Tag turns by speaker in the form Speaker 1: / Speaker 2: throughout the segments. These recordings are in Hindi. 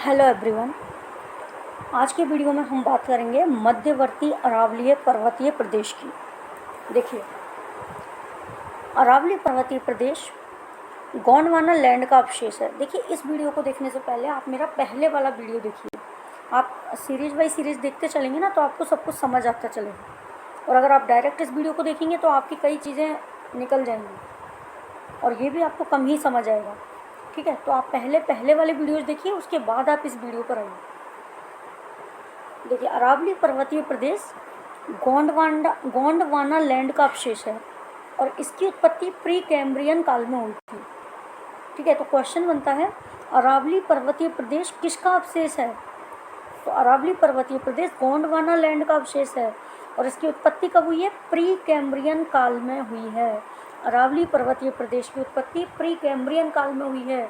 Speaker 1: Hello everyone. आज के वीडियो में हम बात करेंगे मध्यवर्ती अरावलीय पर्वतीय प्रदेश की। देखिए, अरावली पर्वतीय प्रदेश गोंडवाना लैंड का अवशेष है। देखिए, इस वीडियो को देखने से पहले आप मेरा पहले वाला वीडियो देखिए। आप सीरीज बाई सीरीज़ देखते चलेंगे ना तो आपको सब कुछ समझ आता चलेगा। और अगर आप डायरेक्ट इस वीडियो को देखेंगे तो आपकी कई चीज़ें निकल जाएंगी और ये भी आपको कम ही समझ आएगा। ठीक है, तो आप पहले वाले वीडियोज़ देखिए, उसके बाद आप इस वीडियो पर आइए। देखिए, अरावली पर्वतीय प्रदेश गोंडवाना लैंड का अवशेष है और इसकी उत्पत्ति प्री कैम्ब्रियन काल में हुई थी। ठीक है, तो क्वेश्चन बनता है, अरावली पर्वतीय प्रदेश किसका अवशेष है? तो अरावली पर्वतीय प्रदेश गोंडवाना लैंड का अवशेष है और इसकी उत्पत्ति कब हुई है? प्री कैम्ब्रियन काल में हुई है। अरावली पर्वतीय प्रदेश की उत्पत्ति प्री कैम्ब्रियन काल में हुई है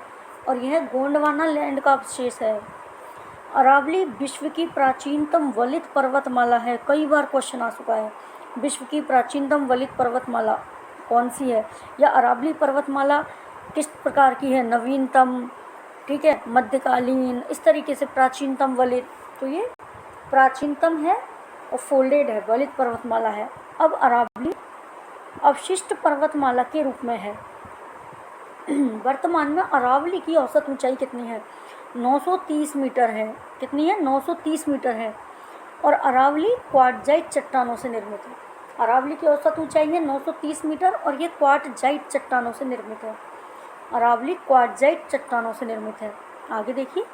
Speaker 1: और यह गोंडवाना लैंड का अवशेष है। अरावली विश्व की प्राचीनतम वलित पर्वतमाला है। कई बार क्वेश्चन आ चुका है, विश्व की प्राचीनतम वलित पर्वतमाला कौन सी है, या अरावली पर्वतमाला किस प्रकार की है, नवीनतम, ठीक है, मध्यकालीन, इस तरीके से प्राचीनतम वलित। तो ये प्राचीनतम है और फोल्डेड है, वलित पर्वतमाला है। अब अरावली अवशिष्ट पर्वतमाला के रूप में है। वर्तमान में अरावली की औसत ऊंचाई कितनी है? 930 मीटर है। कितनी है? 930 मीटर है और अरावली क्वार्टजाइट चट्टानों से निर्मित है। अरावली की औसत ऊंचाई है 930 मीटर और ये क्वार्टजाइट चट्टानों से निर्मित है। अरावली क्वार्टजाइट चट्टानों से निर्मित है। आगे देखिए,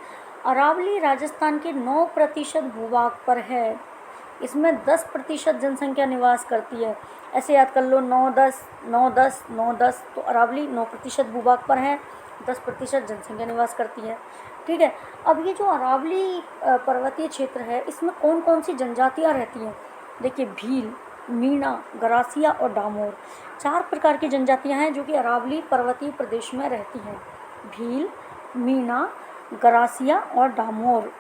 Speaker 1: अरावली राजस्थान के 9% भूभाग पर है। इसमें 10% जनसंख्या निवास करती है। ऐसे याद कर लो, 9-10 9-10 9-10। तो अरावली 9% भूभाग पर है, 10% जनसंख्या निवास करती है। ठीक है, अब ये जो अरावली पर्वतीय क्षेत्र है, इसमें कौन कौन सी जनजातियाँ रहती हैं? देखिए, भील, मीणा, गरासिया और डामोर, 4 प्रकार की जनजातियाँ हैं जो कि अरावली पर्वतीय प्रदेश में रहती हैं। भील, मीणा, गरासिया और डामोर।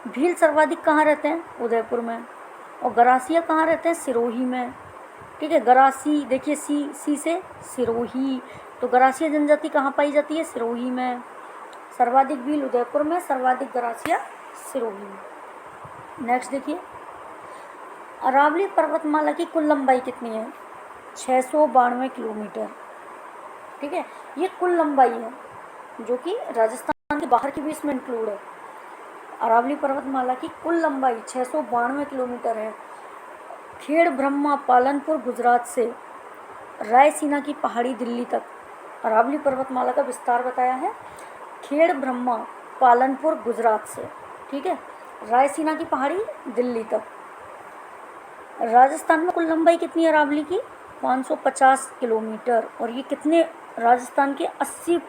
Speaker 1: भील सर्वाधिक कहाँ रहते हैं? उदयपुर में। और गरासिया कहाँ रहते हैं? सिरोही में। ठीक है, गरासी, देखिए सी से सिरोही, तो गरासिया जनजाति कहाँ पाई जाती है? सिरोही में। सर्वाधिक भील उदयपुर में, सर्वाधिक गरासिया सिरोही में। नेक्स्ट देखिए, अरावली पर्वतमाला की कुल लंबाई कितनी है? 692 किलोमीटर। ठीक है, ये कुल लंबाई है जो कि राजस्थान के बाहर की भी इसमें इंक्लूड है। अरावली पर्वतमाला की कुल लंबाई 692 किलोमीटर है। खेड़ ब्रह्मा पालनपुर गुजरात से रायसीना की पहाड़ी दिल्ली तक अरावली पर्वतमाला का विस्तार बताया है। खेड़ ब्रह्मा पालनपुर गुजरात से, ठीक है, रायसीना की पहाड़ी दिल्ली तक। राजस्थान में कुल लंबाई कितनी है अरावली की? 550 किलोमीटर। और ये कितने, राजस्थान के 80,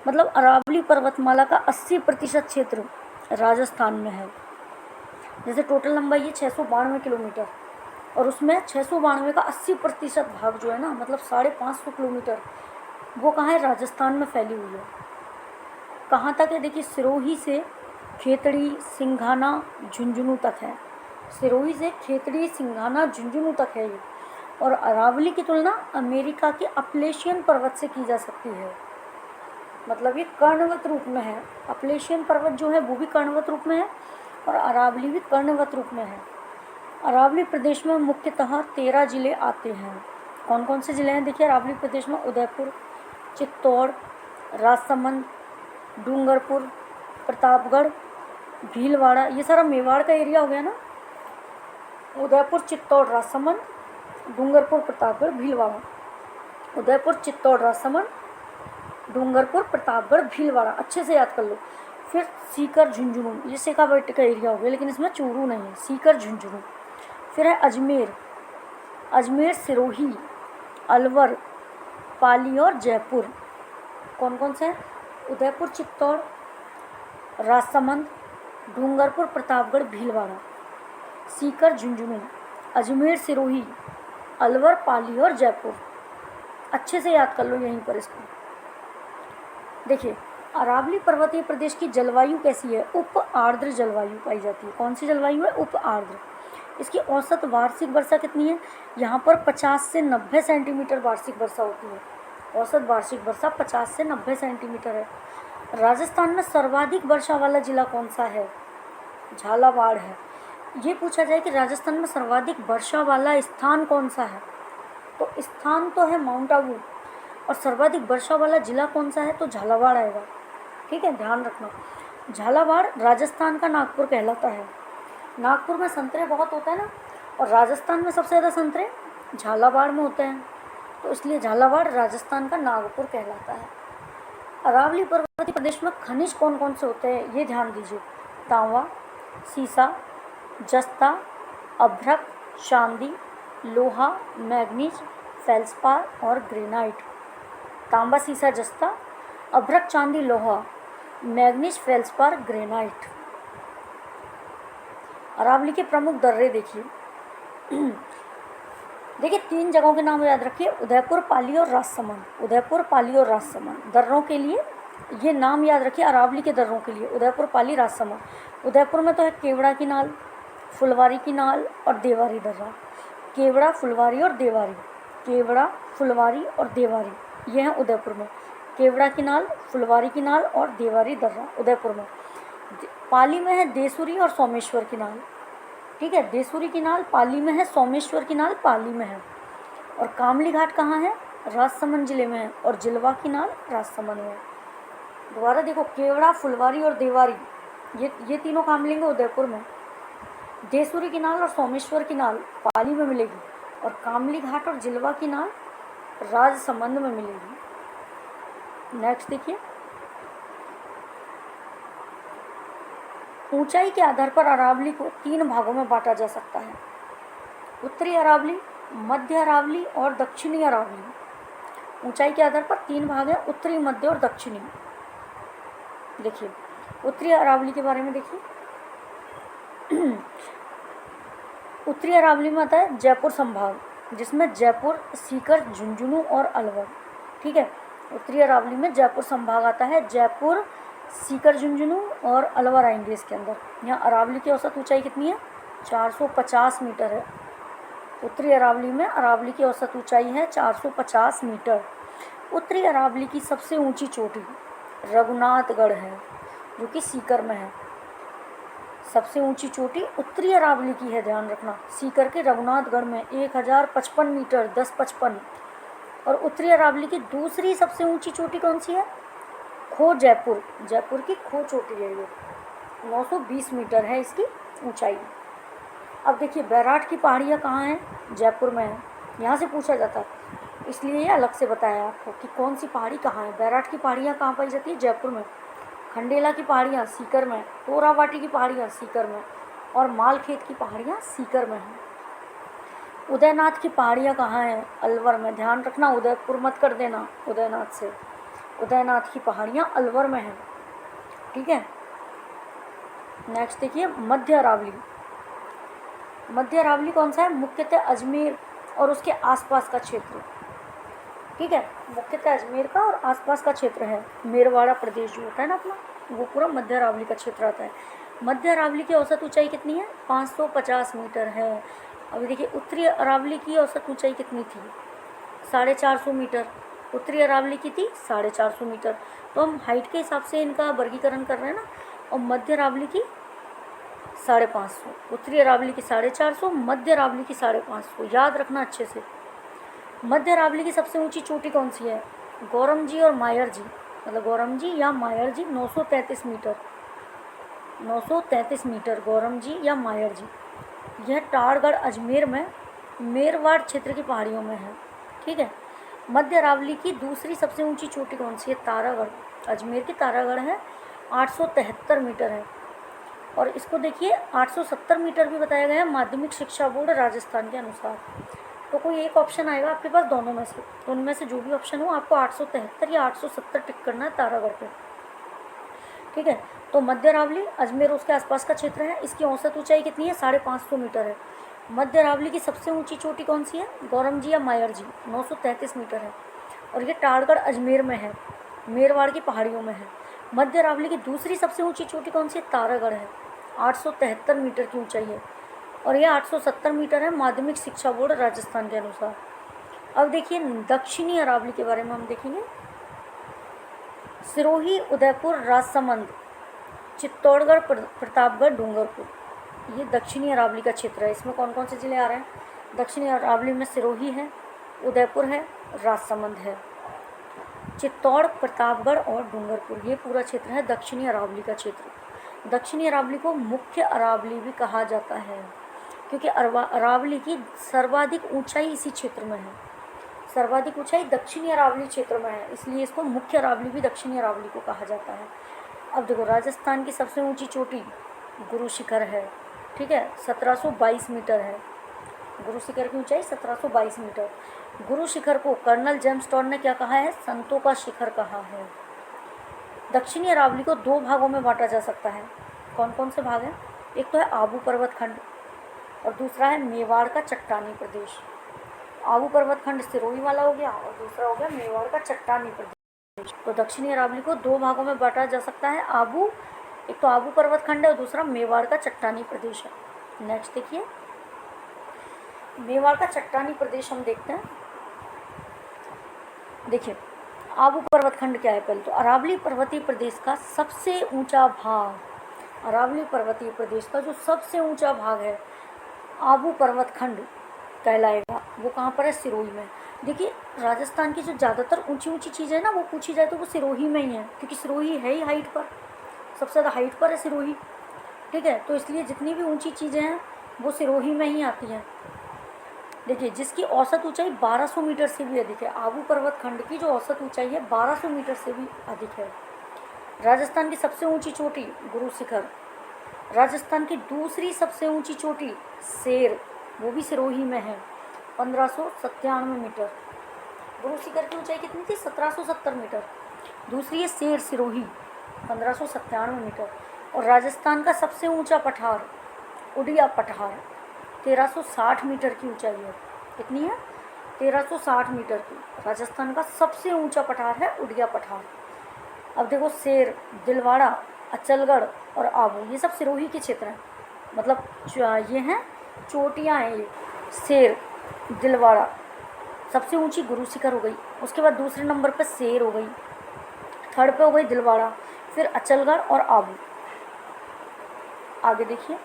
Speaker 1: मतलब अरावली पर्वतमाला का 80% क्षेत्र राजस्थान में है। जैसे टोटल लंबाई है 692 किलोमीटर और उसमें 692 का 80% भाग जो है ना, मतलब 550 किलोमीटर, वो कहाँ है? राजस्थान में फैली हुई है। कहाँ तक है? देखिए, सिरोही से खेतड़ी, सिंघाना, झुंझुनू तक है। सिरोही से खेतड़ी, सिंघाना, झुंझुनू तक है ये। और अरावली की तुलना अमेरिका के अपलेशियन पर्वत से की जा सकती है। मतलब ये कर्णवत रूप में है। अपलेशियन पर्वत जो है वो भी कर्णवत रूप में है और अरावली भी कर्णवत रूप में है। अरावली प्रदेश में मुख्यतः 13 जिले आते हैं। कौन कौन से जिले हैं? देखिए, अरावली प्रदेश में उदयपुर, चित्तौड़, राजसमंद, डूंगरपुर, प्रतापगढ़, भीलवाड़ा, ये सारा मेवाड़ का एरिया हो गया ना। उदयपुर, चित्तौड़, राजसमंद, डूंगरपुर, प्रतापगढ़, भीलवाड़ा। उदयपुर, चित्तौड़, राजसमंद, डूंगरपुर, प्रतापगढ़, भीलवाड़ा, अच्छे से याद कर लो। फिर सीकर, झुंझुनू, ये शेखावाटी का एरिया हो गया, लेकिन इसमें चूरू नहीं है। सीकर, झुंझुनू। फिर है अजमेर, अजमेर, सिरोही, अलवर, पाली और जयपुर। कौन कौन से हैं? उदयपुर, चित्तौड़, राजसमंद, डूंगरपुर, प्रतापगढ़, भीलवाड़ा, सीकर, झुंझुनू, अजमेर, सिरोही, अलवर, पाली और जयपुर। अच्छे से याद कर लो यहीं पर इसको। देखिए, अरावली पर्वतीय प्रदेश की जलवायु कैसी है? उप आर्द्र जलवायु पाई जाती है। कौन सी जलवायु है? उप आर्द्र। इसकी औसत वार्षिक वर्षा कितनी है? यहाँ पर 50 से 90 सेंटीमीटर वार्षिक वर्षा होती है। औसत वार्षिक वर्षा 50 से 90 सेंटीमीटर है। राजस्थान में सर्वाधिक वर्षा वाला जिला कौन सा है? झालावाड़ है। ये पूछा जाए कि राजस्थान में सर्वाधिक वर्षा वाला स्थान कौन सा है, तो स्थान तो है माउंट आबू, और सर्वाधिक वर्षा वाला जिला कौन सा है, तो झालावाड़ आएगा। ठीक है, ध्यान रखना। झालावाड़ राजस्थान का नागपुर कहलाता है। नागपुर में संतरे बहुत होते हैं ना, और राजस्थान में सबसे ज़्यादा संतरे झालावाड़ में होते हैं, तो इसलिए झालावाड़ राजस्थान का नागपुर कहलाता है। अरावली पर्वतीय प्रदेश में खनिज कौन कौन से होते हैं, ये ध्यान दीजिए। तांबा, सीसा, जस्ता, अभ्रक, चांदी, लोहा, मैग्नीज, फेल्सपार और ग्रेनाइट। तांबा, सीसा, जस्ता, अभ्रक, चांदी, लोहा, मैग्नीज, फेल्सपार, ग्रेनाइट। अरावली के प्रमुख दर्रे देखिए। देखिए 3 जगहों के नाम याद रखिए, उदयपुर, पाली और राजसमंद। उदयपुर, पाली और राजसमंद दर्रों के लिए ये नाम याद रखिए। अरावली के दर्रों के लिए उदयपुर, पाली, राजसमंद। उदयपुर में तो है केवड़ा की नाल, फुलवारी की नाल और देवारी दर्रा। केवड़ा, फुलवारी और देवारी, केवड़ा, फुलवारी और देवारी, ये हैं उदयपुर में। केवड़ा की नाल, फुलवारी की नाल और देवारी दर्रा उदयपुर में। पाली में है देसुरी और सोमेश्वर की नाल। ठीक है, देसुरी की नाल पाली में है, सोमेश्वर की नाल पाली में है। और कामली घाट कहाँ है? राजसमंद जिले में है। और जिलवा की नाल राजसमंद में है। दोबारा देखो, केवड़ा, फुलवारी और देवारी, ये तीनों काम लेंगे उदयपुर में। देसुरी की नाल और सोमेश्वर की नाल पाली में मिलेगी, और कामली घाट और जिलवा की नाल राजसमंद में मिलेगी। नेक्स्ट देखिए, ऊंचाई के आधार पर अरावली को 3 भागों में बांटा जा सकता है। उत्तरी अरावली, मध्य अरावली और दक्षिणी अरावली। ऊंचाई के आधार पर 3 भाग हैं, उत्तरी, मध्य और दक्षिणी। देखिए उत्तरी अरावली के बारे में देखिए। उत्तरी अरावली में आता है जयपुर संभाग, जिसमें जयपुर, सीकर, झुंझुनू और अलवर। ठीक है, उत्तरी अरावली में जयपुर संभाग आता है। जयपुर, सीकर, झुंझुनू और अलवर आएंगे इसके अंदर। यहाँ अरावली की औसत ऊंचाई कितनी है? 450 मीटर है। उत्तरी अरावली में अरावली की औसत ऊंचाई है 450 मीटर। उत्तरी अरावली की सबसे ऊंची चोटी रघुनाथगढ़ है, जो कि सीकर में है। सबसे ऊंची चोटी उत्तरी अरावली की है, ध्यान रखना, सीकर के रघुनाथगढ़ में 1055 मीटर 1055। और उत्तरी अरावली की दूसरी सबसे ऊंची चोटी कौन सी है? खो जयपुर, जयपुर की खो चोटी है, ये 920 मीटर है इसकी ऊंचाई। अब देखिए बैराट की पहाड़ियाँ कहाँ हैं? जयपुर में है। यहाँ से पूछा जाता है, इसलिए ये अलग से बताया आपको कि कौन सी पहाड़ी कहाँ है। बैराट की पहाड़ियाँ कहाँ पाई जाती है? जयपुर में। खंडेला की पहाड़ियाँ सीकर में, तोरावाटी की पहाड़ियाँ सीकर में, और मालखेत की पहाड़ियाँ सीकर में हैं। उदयनाथ की पहाड़ियाँ कहाँ हैं? अलवर में। ध्यान रखना, उदयपुर मत कर देना उदयनाथ से। उदयनाथ की पहाड़ियाँ अलवर में हैं। ठीक है, नेक्स्ट देखिए मध्य अरावली। मध्य अरावली कौन सा है? मुख्यतः अजमेर और उसके आसपास का क्षेत्र। ठीक है, मुख्यतः अजमेर का और आसपास का क्षेत्र है। मेरवाड़ा प्रदेश जो होता है ना अपना, वो पूरा मध्य अरावली का क्षेत्र आता है। मध्य अरावली की औसत ऊंचाई कितनी है? 550 मीटर है। अभी देखिए उत्तरी अरावली की औसत ऊंचाई कितनी थी? 450 मीटर। उत्तरी अरावली की थी 450 मीटर। तो हम हाइट के हिसाब से इनका वर्गीकरण कर रहे हैं ना। और मध्य अरावली की 550, उत्तरी अरावली की 450, मध्य अरावली की 550। याद रखना अच्छे से। मध्य अरावली की सबसे ऊंची चोटी कौन सी है? गौरमजी और मायर जी, मतलब गौरमजी या मायर जी, 933 मीटर। 933 मीटर गौरमजी या मायर जी। यह टाड़गढ़ अजमेर में मेरवाड़ क्षेत्र की पहाड़ियों में है। ठीक है, मध्य अरावली की दूसरी सबसे ऊंची चोटी कौन सी है? तारागढ़, अजमेर की तारागढ़ है, 873 मीटर है। और इसको देखिए 870 मीटर भी बताया गया है माध्यमिक शिक्षा बोर्ड राजस्थान के अनुसार। तो कोई एक ऑप्शन आएगा आपके पास दोनों में से, तो उनमें से जो भी ऑप्शन हो आपको 873 या 870 टिक करना है तारागढ़ पे। ठीक है, तो मध्य अरावली अजमेर उसके आसपास का क्षेत्र है। इसकी औसत ऊंचाई कितनी है? 550 मीटर है। मध्य अरावली की सबसे ऊंची चोटी कौन सी है? गौरमजी या मायर जी, 933 मीटर है। और ये टाड़गढ़ अजमेर में है, मेरवाड़ की पहाड़ियों में है। मध्य अरावली की दूसरी सबसे ऊंची चोटी कौन सी है? तारागढ़ है, 873 मीटर की ऊंचाई है। और यह 870 मीटर है माध्यमिक शिक्षा बोर्ड राजस्थान के अनुसार। अब देखिए दक्षिणी अरावली के बारे में हम देखेंगे। सिरोही, उदयपुर, राजसमंद, चित्तौड़गढ़, प्रतापगढ़, डूंगरपुर, ये दक्षिणी अरावली का क्षेत्र है। इसमें कौन कौन से ज़िले आ रहे हैं? दक्षिणी अरावली में सिरोही है, उदयपुर है, राजसमंद है, चित्तौड़, प्रतापगढ़ और डूंगरपुर, ये पूरा क्षेत्र है दक्षिणी अरावली का क्षेत्र। दक्षिणी अरावली को मुख्य अरावली भी कहा जाता है, क्योंकि अरावली की सर्वाधिक ऊंचाई इसी क्षेत्र में है। सर्वाधिक ऊंचाई दक्षिणी अरावली क्षेत्र में है, इसलिए इसको मुख्य अरावली भी दक्षिणी अरावली को कहा जाता है। अब देखो, राजस्थान की सबसे ऊंची चोटी गुरु शिखर है, ठीक है, 1722 मीटर है। गुरु शिखर की ऊंचाई 1722 मीटर। गुरु शिखर को कर्नल जेम्स टॉड ने क्या कहा है? संतों का शिखर कहा है। दक्षिणी अरावली को दो भागों में बांटा जा सकता है। कौन कौन से भाग हैं? एक तो है आबू पर्वत खंड और दूसरा है मेवाड़ का चट्टानी प्रदेश। आबू पर्वत खंड सिरोही वाला हो गया और दूसरा हो गया मेवाड़ का चट्टानी प्रदेश। तो दक्षिणी अरावली को दो भागों में बांटा जा सकता है। एक तो आबू पर्वत खंड है और दूसरा मेवाड़ का चट्टानी प्रदेश है। नेक्स्ट देखिए, मेवाड़ का चट्टानी प्रदेश हम देखते हैं। देखिए, आबू पर्वत खंड क्या है? पहले तो अरावली पर्वतीय प्रदेश का सबसे ऊंचा भाग, अरावली पर्वतीय प्रदेश का जो सबसे ऊंचा भाग है आबू पर्वत खंड कहलाएगा। वो कहाँ पर है? सिरोही में। देखिए, राजस्थान की जो ज़्यादातर ऊंची ऊंची चीज़ें हैं ना, वो पूछी जाए तो वो सिरोही में ही है, क्योंकि सिरोही है ही हाइट पर, सबसे ज़्यादा हाइट पर है सिरोही, ठीक है। तो इसलिए जितनी भी ऊंची चीज़ें हैं वो सिरोही में ही आती हैं। देखिए, जिसकी औसत ऊंचाई 1200 मीटर से भी अधिक है। आबू पर्वत खंड की जो औसत ऊंचाई है 1200 मीटर से भी अधिक है। राजस्थान की सबसे ऊंची चोटी गुरु शिखर। राजस्थान की दूसरी सबसे ऊंची चोटी शेर, वो भी सिरोही में है, 1597 मीटर। गुरु शिखर की ऊंचाई कितनी थी? 1770 मीटर। दूसरी है शेर, सिरोही, 1597 मीटर। और राजस्थान का सबसे ऊंचा पठार उड़िया पठार, 1360 मीटर की ऊंचाई है। कितनी है? 1360 मीटर की। राजस्थान का सबसे ऊंचा पठार है उड़िया पठार। अब देखो, शेर, दिलवाड़ा, अचलगढ़ और आबू, ये सब सिरोही के क्षेत्र हैं। मतलब ये हैं चोटियाँ हैं ये। शेर, दिलवाड़ा, सबसे ऊंची गुरु शिखर हो गई। उसके बाद दूसरे नंबर पर शेर हो गई, थर्ड पे हो गई दिलवाड़ा, फिर अचलगढ़ और आबू। आगे देखिए,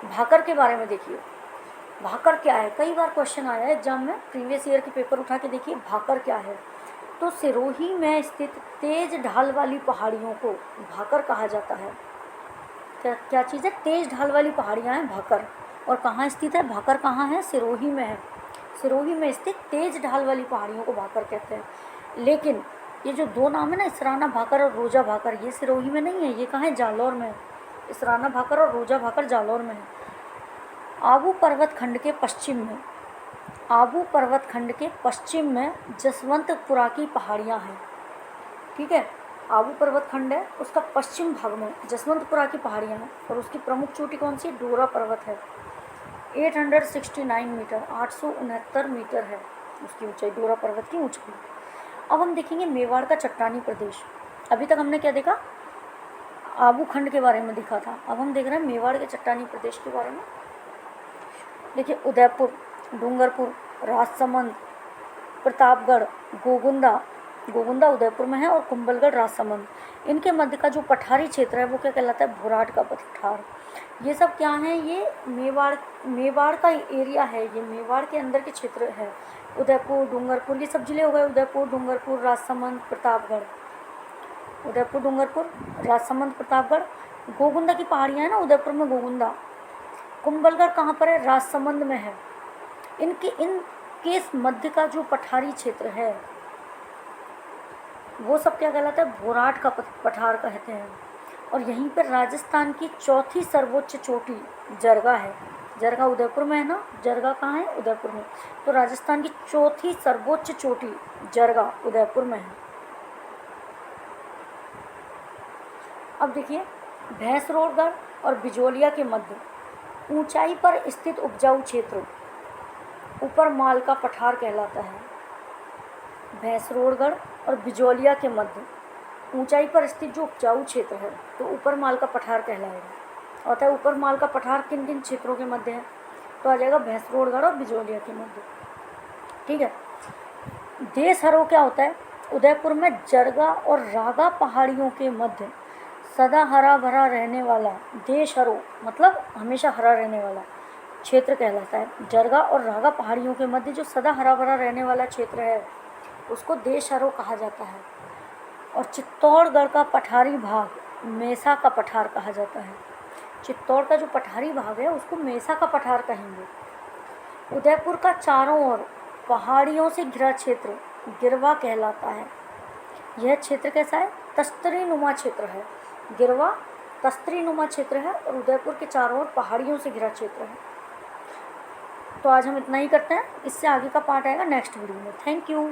Speaker 1: भाकर के बारे में देखिए। भाकर क्या है? कई बार क्वेश्चन आया है एग्जाम में, प्रीवियस ईयर के पेपर उठा के देखिए, भाकर क्या है। तो सिरोही में स्थित तेज ढाल वाली पहाड़ियों को भाकर कहा जाता है। क्या चीज़ है? तेज ढाल वाली पहाड़ियाँ हैं भाकर। और कहाँ स्थित है भाकर? कहाँ है? सिरोही में है। सिरोही में स्थित तेज ढाल वाली पहाड़ियों को भाकर कहते हैं। लेकिन ये जो दो नाम है ना, इसराना भाकर और रोजा भाकर, ये सिरोही में नहीं है, ये कहाँ है? जालौर में है। इसराना भाकर और रोजा भाकर जालौर में है। आबू पर्वत खंड के पश्चिम में, आबू पर्वत खंड के पश्चिम में जसवंतपुरा की पहाड़ियाँ हैं, ठीक है। आबू पर्वत खंड है, उसका पश्चिम भाग में जसवंतपुरा की पहाड़ियाँ हैं और उसकी प्रमुख चोटी कौन सी? डोरा पर्वत है, 869 मीटर, 869 मीटर है उसकी ऊंचाई, डोरा पर्वत की ऊंचाई। अब हम देखेंगे मेवाड़ का चट्टानी प्रदेश। अभी तक हमने क्या देखा? आबू खंड के बारे में दिखा था। अब हम देख रहे हैं मेवाड़ के चट्टानी प्रदेश के बारे में। देखिए, उदयपुर, डूंगरपुर, राजसमंद, प्रतापगढ़, गोगुंदा उदयपुर में है और कुंभलगढ़ राजसमंद, इनके मध्य का जो पठारी क्षेत्र है वो क्या कहलाता है? भोराट का पठार। ये सब क्या है? ये मेवाड़ का एरिया है, ये मेवाड़ के अंदर के क्षेत्र है। उदयपुर, डूंगरपुर, ये सब जिले हो गए। उदयपुर, डूंगरपुर, राजसमंद, प्रतापगढ़। उदयपुर, डूंगरपुर, राजसमंद, प्रतापगढ़। गोगुंदा की पहाड़ियाँ हैं ना, उदयपुर में गोगुंदा। कुंभलगढ़ कहाँ पर है? राजसमंद में है। इनके मध्य का जो पठारी क्षेत्र है वो सब क्या कहलाता है? भोराट का पठार कहते हैं। और यहीं पर राजस्थान की चौथी सर्वोच्च चोटी जरगा है। जरगा उदयपुर में है ना, जरगा कहाँ है? उदयपुर में। तो राजस्थान की चौथी सर्वोच्च चोटी जरगा उदयपुर में है। अब देखिए, भैंसरोड़गढ़ और बिजोलिया के मध्य ऊंचाई पर स्थित उपजाऊ क्षेत्र ऊपर माल का पठार कहलाता है। भैंसरोड़गढ़ और बिजोलिया के मध्य ऊंचाई पर स्थित जो उपजाऊ क्षेत्र है तो ऊपर माल का पठार कहलाएगा। और ऊपर माल का पठार किन किन क्षेत्रों के मध्य है? तो आ जाएगा भैंसरोड़गढ़ और बिजोलिया के मध्य, ठीक है। देश हरो क्या होता है? उदयपुर में जरगा और रागा पहाड़ियों के मध्य सदा हरा भरा रहने वाला देशहरो मतलब हमेशा हरा रहने वाला क्षेत्र कहलाता है। जरगा और रागा पहाड़ियों के मध्य जो सदा हरा भरा रहने वाला क्षेत्र है उसको देशहरो कहा जाता है। और चित्तौड़गढ़ का पठारी भाग मेसा का पठार कहा जाता है। चित्तौड़ का जो पठारी भाग है उसको मेसा का पठार कहेंगे। उदयपुर का चारों ओर पहाड़ियों से घिरा क्षेत्र गिरवा कहलाता है। यह क्षेत्र कैसा है? तस्तरी नुमा क्षेत्र है। गिरवा तस्तरी नुमा क्षेत्र है और उदयपुर के चारों ओर पहाड़ियों से घिरा क्षेत्र है। तो आज हम इतना ही करते हैं, इससे आगे का पार्ट आएगा नेक्स्ट वीडियो में। Thank you.